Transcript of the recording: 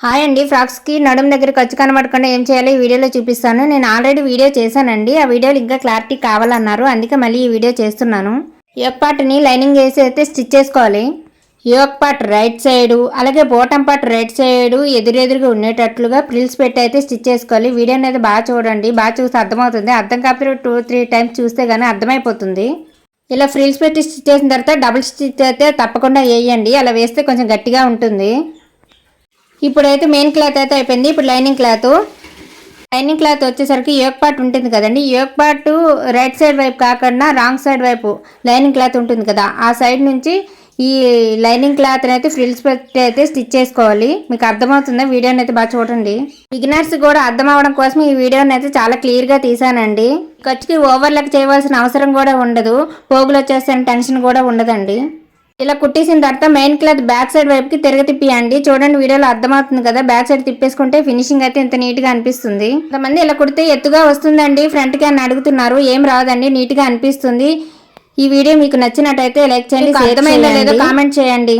Hi అండి, ఫ్రాక్స్కి నడుము దగ్గర ఖర్చు కనబడకుండా ఏం చేయాలో ఈ వీడియోలో చూపిస్తాను. నేను ఆల్రెడీ వీడియో చేశానండి. ఆ వీడియోలో ఇంకా క్లారిటీ కావాలన్నారు, అందుకే మళ్ళీ ఈ వీడియో చేస్తున్నాను. యోక్ పార్ట్ని లైనింగ్ వేసి అయితే స్టిచ్ చేసుకోవాలి. యోక్ పార్ట్ రైట్ సైడు, అలాగే బాటమ్ పార్ట్ రైట్ సైడు ఎదురెదురుగా ఉండేటట్లుగా ప్రిల్స్ పెట్టి అయితే స్టిచ్ చేసుకోవాలి. వీడియో అనేది బాగా చూడండి, బాగా చూస్తే అర్థమవుతుంది. అర్థం కాకపోతే 2-3 టైమ్స్ చూస్తే కానీ అర్థమైపోతుంది. ఇలా ఫ్రిల్స్ పెట్టి స్టిచ్ చేసిన తర్వాత డబుల్ స్టిచ్ అయితే తప్పకుండా వేయండి. అలా వేస్తే కొంచెం గట్టిగా ఉంటుంది. ఇప్పుడైతే మెయిన్ క్లాత్ అయితే అయిపోయింది. ఇప్పుడు లైనింగ్ క్లాత్ వచ్చేసరికి యోక్ పార్ట్ ఉంటుంది కదండి. యోక్ పార్ట్ రైట్ సైడ్ వైపు కాకుండా రాంగ్ సైడ్ వైపు లైనింగ్ క్లాత్ ఉంటుంది కదా, ఆ సైడ్ నుంచి ఈ లైనింగ్ క్లాత్ అయితే ఫ్రిల్స్ పెట్టి అయితే స్టిచ్ చేసుకోవాలి. మీకు అర్థమవుతుందా? వీడియోని అయితే బాగా చూడండి. బిగినర్స్ కూడా అర్థం అవడం కోసం ఈ వీడియోని అయితే చాలా క్లియర్గా తీసానండి. ఖర్చుకి ఓవర్లాక్ చేయవలసిన అవసరం కూడా ఉండదు, పోగులు వచ్చేసిన టెన్షన్ కూడా ఉండదండి. ఇలా కుట్టేసిన తర్వాత మెయిన్ క్లాత్ బ్యాక్ సైడ్ వైపుకి తిప్పియండి. చూడండి, వీడియోలో అర్థమవుతుంది కదా. బ్యాక్ సైడ్ తిప్పేసుకుంటే ఫినిషింగ్ అయితే ఇంత నీట్గా అనిపిస్తుంది. కొంతమంది ఇలా కుడితే ఎత్తుగా వస్తుందండి ఫ్రంట్కి అని అడుగుతున్నారు. ఏం రాదండి, నీట్గా అనిపిస్తుంది. ఈ వీడియో మీకు నచ్చినట్టయితే లైక్ చేయండి, అర్థమైందో లేదో కామెంట్ చేయండి.